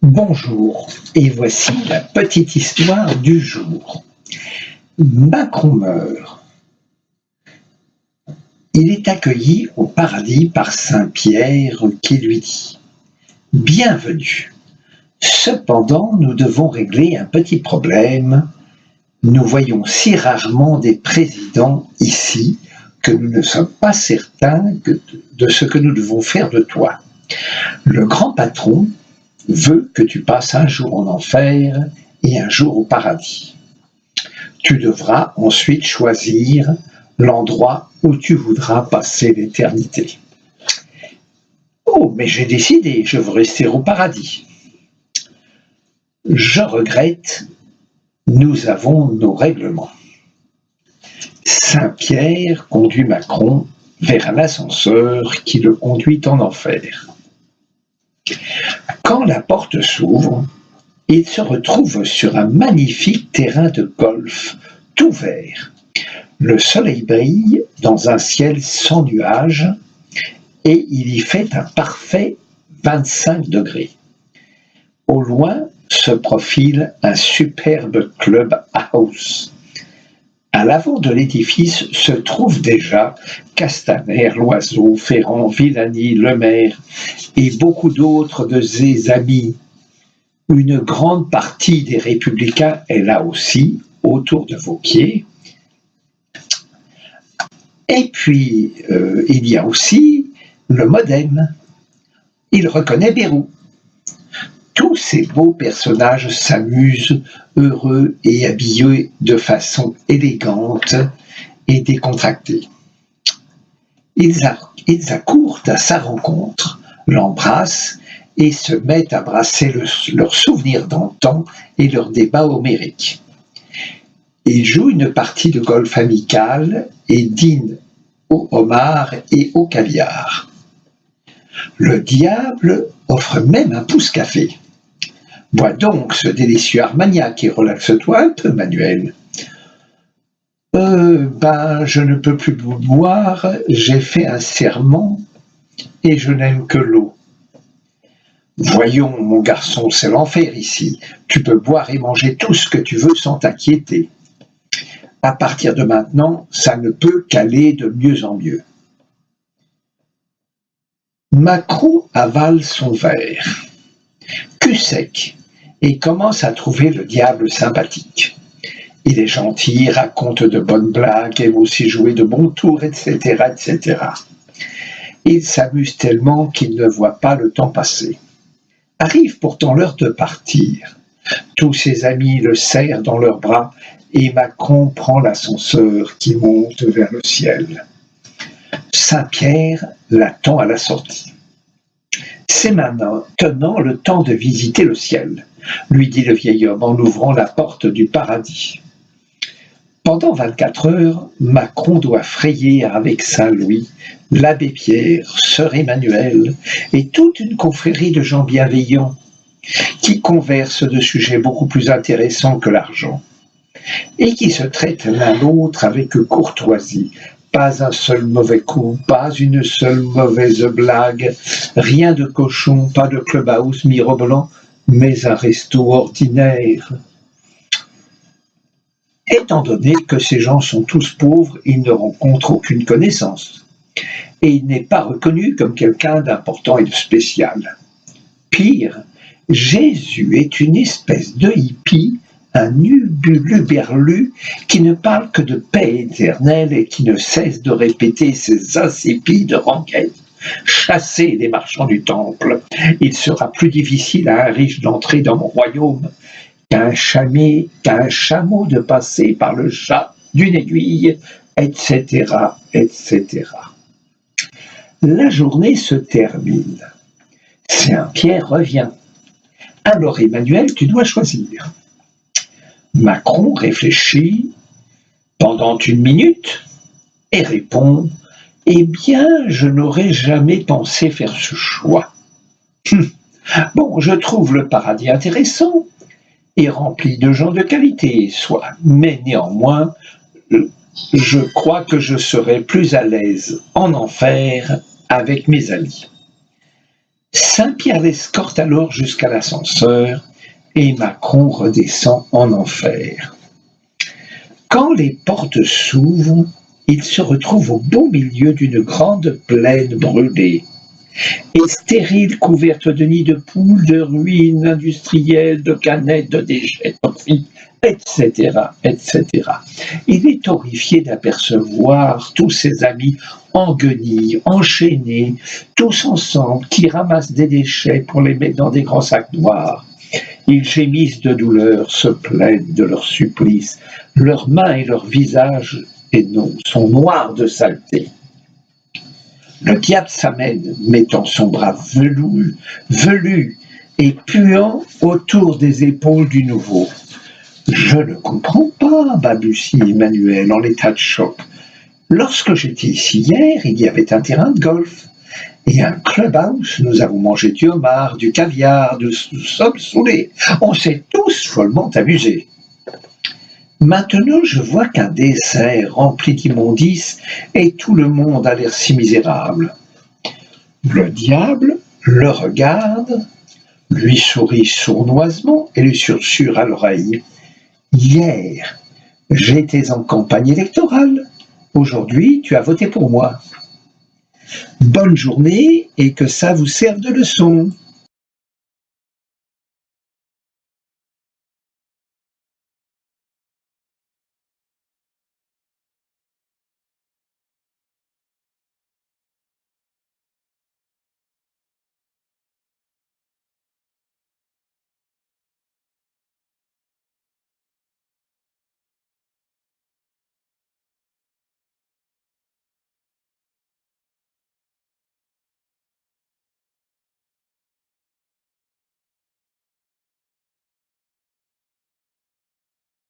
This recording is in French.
Bonjour, et voici la petite histoire du jour. Macron meurt. Il est accueilli au paradis par saint Pierre qui lui dit « Bienvenue. Cependant, nous devons régler un petit problème. Nous voyons si rarement des présidents ici que nous ne sommes pas certains de ce que nous devons faire de toi. Le grand patron veut que tu passes un jour en enfer et un jour au paradis. Tu devras ensuite choisir l'endroit où tu voudras passer l'éternité. Oh, mais j'ai décidé, je veux rester au paradis. Je regrette, nous avons nos règlements. Saint Pierre conduit Macron vers un ascenseur qui le conduit en enfer. Quand la porte s'ouvre, il se retrouve sur un magnifique terrain de golf, tout vert. Le soleil brille dans un ciel sans nuages et il y fait un parfait 25 degrés. Au loin se profile un superbe clubhouse. À l'avant de l'édifice se trouvent déjà Castaner, Loiseau, Ferrand, Villani, Lemaire et beaucoup d'autres de ses amis. Une grande partie des Républicains est là aussi, autour de Vauquier. Et puis, il y a aussi le Modem. Il reconnaît Bérou. Tous ces beaux personnages s'amusent, heureux et habillés de façon élégante et décontractée. Ils accourent à sa rencontre, l'embrassent et se mettent à brasser leurs souvenirs d'antan et leurs débats homériques. Ils jouent une partie de golf amical et dînent au homard et au caviar. Le diable offre même un pouce-café. Bois donc ce délicieux armagnac et relaxe-toi un peu, Manuel. Je ne peux plus boire, j'ai fait un serment et je n'aime que l'eau. Voyons, mon garçon, c'est l'enfer ici. Tu peux boire et manger tout ce que tu veux sans t'inquiéter. À partir de maintenant, ça ne peut qu'aller de mieux en mieux. Macron avale son verre, cul sec, et commence à trouver le diable sympathique. Il est gentil, raconte de bonnes blagues, aime aussi jouer de bons tours, etc., etc. Il s'amuse tellement qu'il ne voit pas le temps passer. Arrive pourtant l'heure de partir. Tous ses amis le serrent dans leurs bras et Macron prend l'ascenseur qui monte vers le ciel. Saint-Pierre l'attend à la sortie. C'est maintenant le temps de visiter le ciel, lui dit le vieil homme en ouvrant la porte du paradis. Pendant 24 heures, Macron doit frayer avec Saint-Louis, l'abbé Pierre, sœur Emmanuelle et toute une confrérie de gens bienveillants qui conversent de sujets beaucoup plus intéressants que l'argent et qui se traitent l'un l'autre avec courtoisie. Pas un seul mauvais coup, pas une seule mauvaise blague, rien de cochon, pas de clubhouse mirobolant, mais un resto ordinaire. Étant donné que ces gens sont tous pauvres, ils ne rencontrent aucune connaissance. Et il n'est pas reconnu comme quelqu'un d'important et de spécial. Pire, Jésus est une espèce de hippie, un hubuluberlu qui ne parle que de paix éternelle et qui ne cesse de répéter ses insipides rengaines. Chassez les marchands du temple, il sera plus difficile à un riche d'entrer dans mon royaume qu'un chameau de passer par le chat d'une aiguille, etc., etc. La journée se termine. Saint-Pierre revient. Alors Emmanuel, tu dois choisir. Macron réfléchit pendant 1 minute et répond « Eh bien, je n'aurais jamais pensé faire ce choix. Bon, je trouve le paradis intéressant et rempli de gens de qualité, soit, mais néanmoins, je crois que je serai plus à l'aise en enfer avec mes amis. » Saint-Pierre l'escorte alors jusqu'à l'ascenseur et Macron redescend en enfer. Quand les portes s'ouvrent, il se retrouve au beau milieu d'une grande plaine brûlée et stérile, couverte de nids de poules, de ruines industrielles, de canettes, de déchets toxiques, etc., etc. Il est horrifié d'apercevoir tous ses amis en guenilles, enchaînés, tous ensemble, qui ramassent des déchets pour les mettre dans des grands sacs noirs. Ils gémissent de douleur, se plaignent de leur supplice. Leurs mains et leurs visages sont noirs de saleté. Le diable s'amène, mettant son bras velu et puant autour des épaules du nouveau. « Je ne comprends pas, balbutie Emmanuel en état de choc. Lorsque j'étais ici hier, il y avait un terrain de golf et un clubhouse. Nous avons mangé du homard, du caviar, nous sommes saoulés. On s'est tous follement amusés. Maintenant, je vois qu'un dessert rempli d'immondices et tout le monde a l'air si misérable. » Le diable le regarde, lui sourit sournoisement et lui susurre à l'oreille. « Hier, j'étais en campagne électorale. Aujourd'hui, tu as voté pour moi. Bonne journée et que ça vous serve de leçon. »